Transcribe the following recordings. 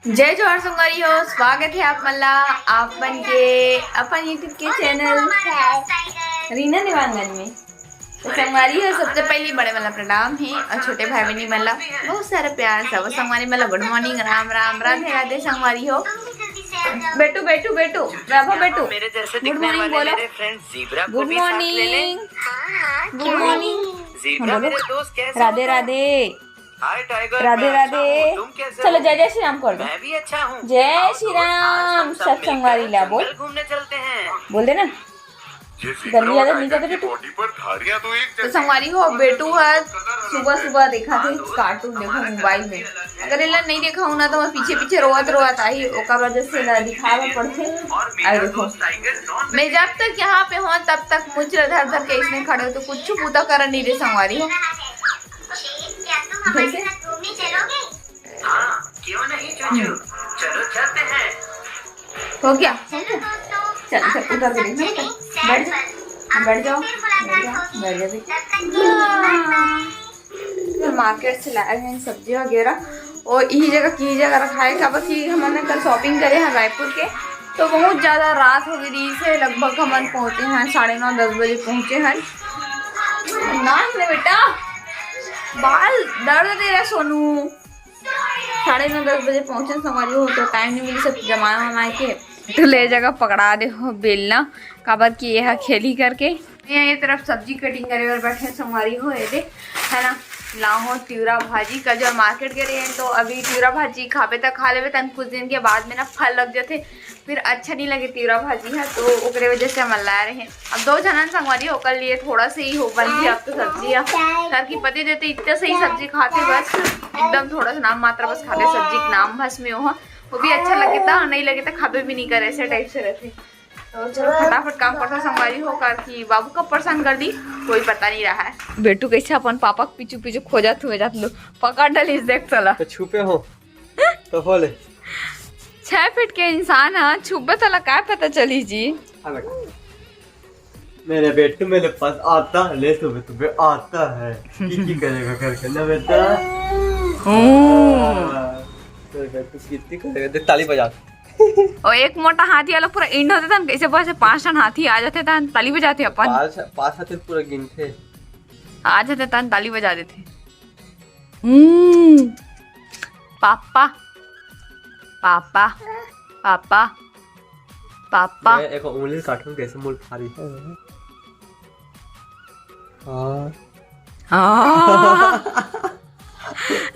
जय जोहार संगवारी हो, स्वागत है आप मल्ला आपन के अपन यूट्यूब के चैनल रीना दीवानगंज में। तो संगवारी हो, सबसे पहले बड़े वाला प्रणाम है और छोटे भाई बहनी मल्ला बहुत सारा प्यार सब संगवारी मल्ला गुड मॉर्निंग, राम राम, राधे राधे संगवारी हो। बेटू बेटू बेटू वैभव बेटू गुड मॉर्निंग बोलो। Good morning good morning, Radhe Radhe Radhe Radhe. चलो जय जय श्री राम कर दो। मैं भी अच्छा हूँ। जय श्री राम। सब संगवारी ला बोल, घूमने चलते हैं। बोल दे ना, जल्दी ज्यादा नहीं जाते बेटू। तो संगवारी हो, बेटू है सुबह सुबह देखा थे कार्टून, देखो मोबाइल में। अगर इला नहीं देखा हूँ ना तो मैं पीछे पीछे रोवत आई, ओका वजह से दिखावा पड़ते। आई देखो, मैं जब तक यहाँ पे हूँ तब तक मुझ धर धर के इसमें खड़े हो तो कुछ पूता कर नहीं रहे संगवारी हो। घूमने चलोगे? हाँ, क्यों नहीं चलो चलते हैं। हो गया चल चल उधर के देख, बैठ जा बैठ जाओ बैठ जा। मार्केट से लाए हैं सब्जी वगैरह और यही जगह की जगह रखा है क्या बस। हमने कल शॉपिंग करे हैं रायपुर के, तो बहुत ज़्यादा रात हो गई से लगभग हम पहुँचे हैं 9:30-10 बजे पहुँचे हैं ना बेटा। बाल दर्द दे रहा सोनू। 9:30-10 बजे पहुंचे संगवारी हो तो टाइम नहीं मिली सब जमाना वमाए के। तो ले जगह पकड़ा दे हो बेलना काबर की यह खेली करके ये तरफ सब्जी कटिंग करे और बैठे संगवारी हो दे है ना। लाहो तिवरा भाजी का जो मार्केट गए हैं तो अभी तिवरा भाजी खावे तक खा लेवे तन कुछ दिन के बाद में ना फल लग जाते, फिर अच्छा नहीं लगे तिवरा भाजी है तो ओकरे वजह से हम ला रहे हैं। अब 2 जनन संगवारी होकर लिए थोड़ा से ही हो बन गया। अब तो सब्जी घर की पति देते इतना सही सब्जी खाते बस एकदम थोड़ा सा नाम मात्र बस खाते सब्जी के नाम बस में वो भी अच्छा लगे था, नहीं लगे था खावे भी नहीं करे ऐसे टाइप से रहते। तो चलो फटाफट काम करता संगवारी होकर कि बाबू कब परेशान कर दी कोई पता नहीं रहा है। बेटू कैसे अपन पापा पीछू पीछू खोजत हुए जात लो पकड़ डली देख चला तो छुपे हो तो बोले 6 फीट के इंसान है छुपे तला क्या पता चली जी। मेरे बेटे मेरे पास आता है, ले सुबह सुबह आता है की करेगा करके ना बेटा। कितनी करेगा ताली बजा और एक मोटा हाथी वाला पूरा इंड होता था कैसे पास 5 टन हाथी आ जाते थे ताली बजाते अपन। 5 हाथी पूरा गिनते आ जाते थे ताली बजा देते। पापा पापा पापा पापा एक उंगली काटूं कैसे मुंह फाड़ी।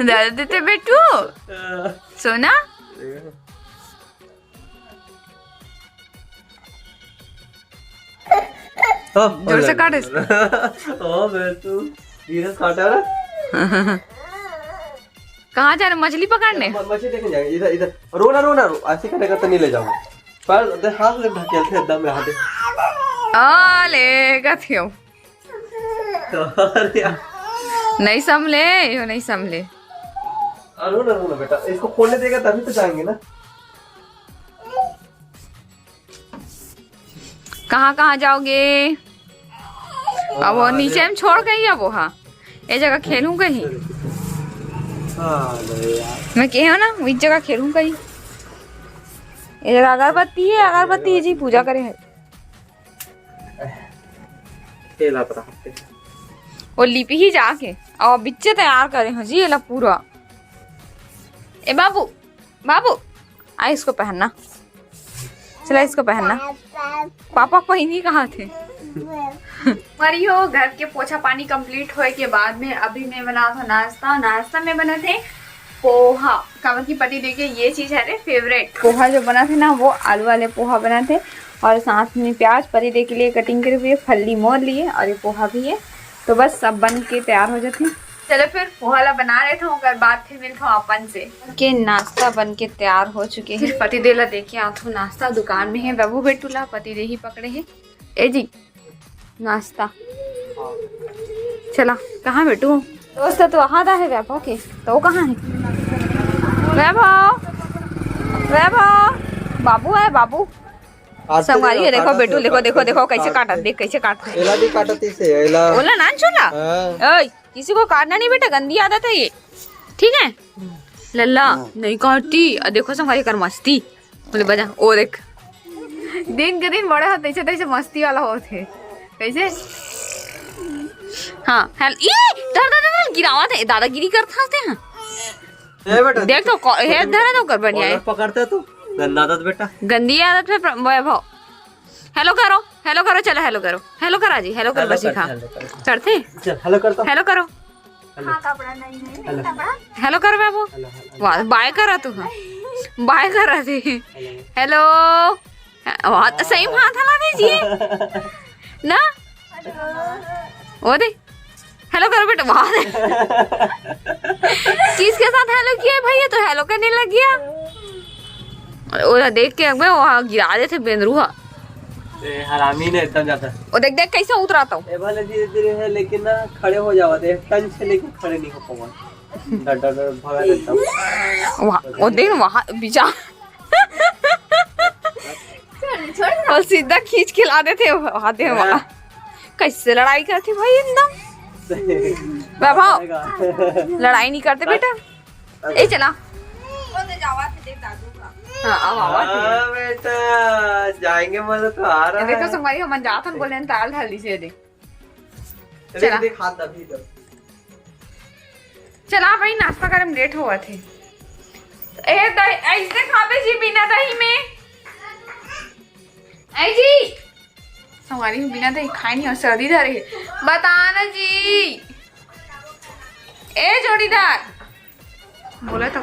दादा देते बेटू सोना। जोर से काटे ओ बेटू धीरे काटा रे। कहाँ जा रहे मछली पकड़ने? मछली देखने जाएंगे। इधर इधर रोना ऐसे करेगा तो नहीं ले जाऊंगा पर हाथ से ढकेल थे एकदम रहा दे ले कथियो नहीं संभले यो नहीं संभले। रोना बेटा इसको खोलने देगा तभी तो जाएंगे ना। कहाँ जाओगे? अब वो नीचे में छोड़ गई अब वहाँ ये जगह खेलूं कहीं मैं कह ना इस जगह खेलूं कहीं। ये जगह अगरबत्ती है जी पूजा करे है। वो लिपि ही जाके और बिच्चे तैयार करे हैं जी ये पूरा। ए बाबू बाबू आ इसको पहनना, चला इसको पहनना। पापा पहनी कहाँ थे? हमारी हो घर के पोछा पानी कंप्लीट होए के बाद में अभी मैं बना था नाश्ता में बना थे पोहा। कामर की पति देखिए ये चीज है रे फेवरेट पोहा जो बना थे ना वो आलू वाले पोहा बना थे और साथ में प्याज पति दे के लिए कटिंग करे हुए फल्ली मोर लिए और ये पोहा भी है। तो बस सब बन के तैयार हो जाते हैं। चलो फिर पोहाला बना रहे थे अगर बात फिर मिलता हूँ अपन से के नाश्ता बन के तैयार हो चुके हैं। पति देला देखे आथो नाश्ता दुकान में है बाबू बेटूला पति दे ही पकड़े है। ए जी नाश्ता चला कहाँ बेटू दोस्त तो वहाँ था है वैभव के तो कहाँ है? वैभव बाबू है बाबू संगवारी है देखो बेटू देखो कैसे काटा देख कैसे काटते एला भी काटती से एला ना छोला। किसी को काटना नहीं बेटा गंदी आदत है ये ठीक है। लल्ला नहीं काटती। देखो संगवारी कर मस्ती बोले बजा ओ देख दिन के दिन बड़े होते तैसे तैसे मस्ती वाला होते कैसे। हाँ हेल ये डर गिरावत है दादागिरी करता हैं। ए बेटा देख तो हे धरे तो कर बढ़िया है पकड़ते तू गंदा आदत बेटा गंदी आदत पे वैभव। हेलो करो चलो हेलो करो जी हेलो कर बस सिखा चढ़ते चल हेलो करता हेलो करो हेलो कर बाबू वाह बाय करा तू बाय करा थी हेलो सही हाथ हला दीजिए ना वो दे हेलो करो बेटा वाह किसके साथ हेलो किया भैया तो हेलो करने लग गया। और देख के अबे वहाँ गिरा देते बेंदरूहा हरामी ने एकदम जाता है। और देख कैसे उतराता हूँ भले धीरे धीरे है लेकिन ना खड़े हो जाते टन से लेकिन खड़े नहीं हो पावा डर भगा देता हूँ वहाँ देख वहाँ बीचा और सीधा खींच के ला देते आते हैं वहाँ कैसे लड़ाई करते भाई एकदम वैभव लड़ाई नहीं करते बेटा ए चला हाँ बेटा जाएंगे मजा तो आ रहा है। देखो संगवारी हम जाथन बोले ताल ढाली से दे चला देख हाथ दबी दो चला भाई नाश्ता करे में लेट हुआ थे। ए दही ऐसे खावे जी बिना दही में ऐ जी संगवारी बिना दही खाई नहीं और सर्दी धरे बताना जी ए जोड़ीदार बोले तो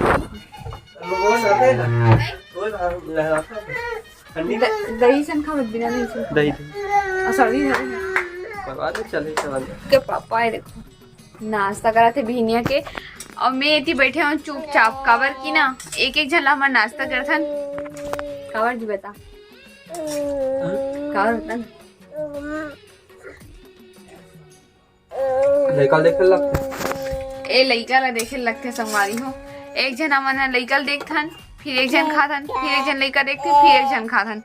दही सन खा बिना दही से दही और सर्दी धरे करवा दे चले के पापा है देखो नाश्ता करा थे बिहनिया के और मैं इतनी बैठे हूँ चुपचाप काबर की ना एक एक झला हमारा नाश्ता कर था काबर जी बता काबर बता लड़का देखे लगते ए लड़का ला देखे लगते संगवारी हो एक जन हमारा लड़का देखथन फिर एक जन खाथन फिर एक जन लड़का देखते फिर एक जन खाथन।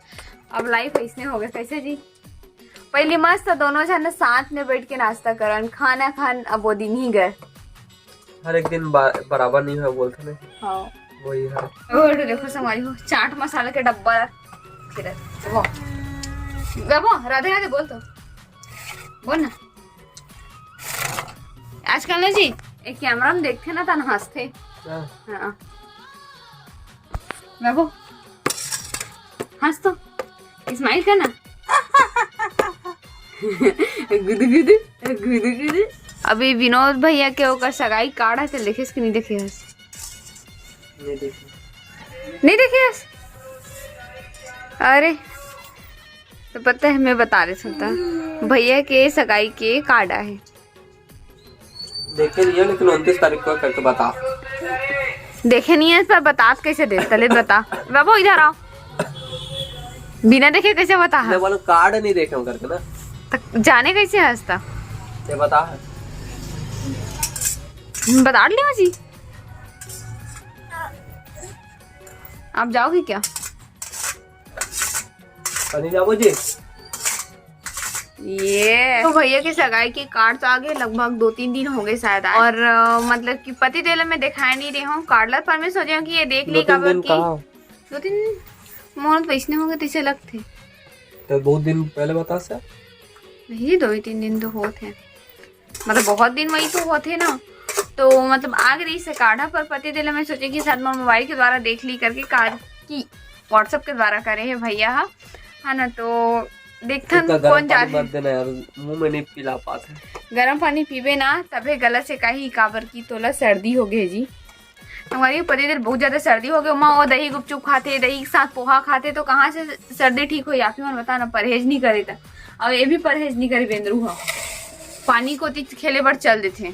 अब लाइफ ऐसने हो गए कैसे जी पहले मस्त दोनों जन साथ में बैठ के नाश्ता करन खाना खान अब वो दिन ही गए हर एक दिन बराबर नहीं है बोलते ना। हाँ वही है और देखो संगवारी हो चाट मसाला के डब्बा फिर वो राधे राधे बोल तो बोल ना आजकल ना जी एक कैमरा में देखते ना तन हंसते हाँ बाबू हंस तो स्माइल करना गुदु गुदु गुदु गुदु। अभी विनोद भैया के ओकर सगाई कार्ड है तो देखे इसके नहीं देखे नहीं देखे अरे तो पता है मैं बता रही सकता भैया के सगाई के कार्ड है देखे नहीं है लेकिन 29 तारीख को करके बता देखे नहीं है पर बता कैसे दे चले बता बाबू इधर आओ बिना देखे कैसे बता मैं बोलूं कार्ड नहीं देखे हूं करके ना तो जाने कैसे हंसता ये बता बता लिया जी आप जाओगे क्या कहीं जाओ जी ये तो भैया की सगाई के कार्ड तो आ गए लगभग 2-3 दिन हो गए शायद और मतलब कि पति तेल में दिखाई नहीं रही हूँ कार्डलर पर मैं सोचा कि ये देख ली कब की 2-3 मोहन पैसने हो गए तीसरे लगते तो बहुत दिन पहले बता सर नहीं 2-3 दिन तो होते मतलब बहुत दिन वही तो होते ना तो मतलब आ गई से कार्डा पर पति तेल में सोचे कि शायद मोबाइल के द्वारा देख ली करके कार्ड की व्हाट्सएप के द्वारा करे है भैया है ना तो देखथन कौन जा रहे देना यार मुंह में नहीं पिला पाते गर्म पानी पीबे ना तबे गलत से कहीं काबर की तोला सर्दी हो गई जी हमारी पति देर बहुत ज्यादा सर्दी हो गई माँ और दही गुपचुप खाते दही के साथ पोहा खाते तो कहाँ से सर्दी ठीक हो जाती है बता ना परहेज नहीं करे था और ये भी परहेज नहीं करे बेंद्रू पानी को खेले बढ़ चल देते